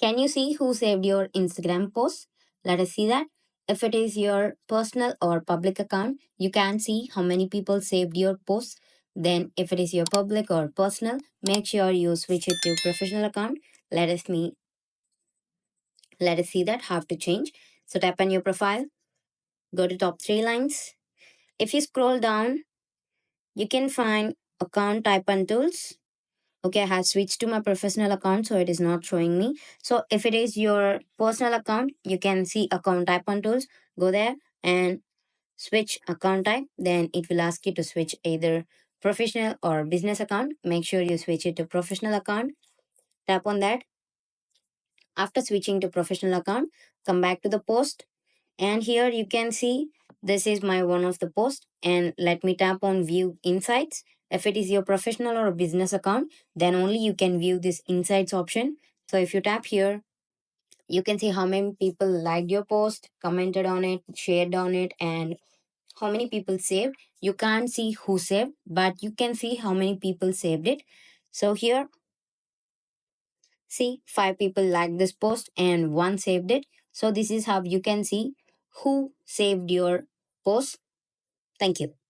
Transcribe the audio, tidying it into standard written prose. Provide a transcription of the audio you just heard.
Can you see who saved your Instagram post? Let us see that. If it is your personal or public account, you can see how many people saved your post. Then, if it is your public or personal, make sure you switch it to professional account. Let us me let us see that how to change. So tap on your profile, go to top three lines. If you scroll down, you can find account type and tools. Okay, I have switched to my professional account, so it is not showing me. So if it is your personal account, you can see account type and tools. Go there and switch account type. Then it will ask you to switch either professional or business account. Make sure you switch it to professional account. Tap on that. After switching to professional account, come back to the post, and here you can see this is my one of the post, and let me tap on view insights. If it is your professional or business account, then only you can view this insights option. So if you tap here, you can see how many people liked your post, commented on it, shared on it, and how many people saved. You can't see who saved, but you can see how many people saved it. So here, see, five people liked this post and one saved it. So this is how you can see who saved your post. Thank you.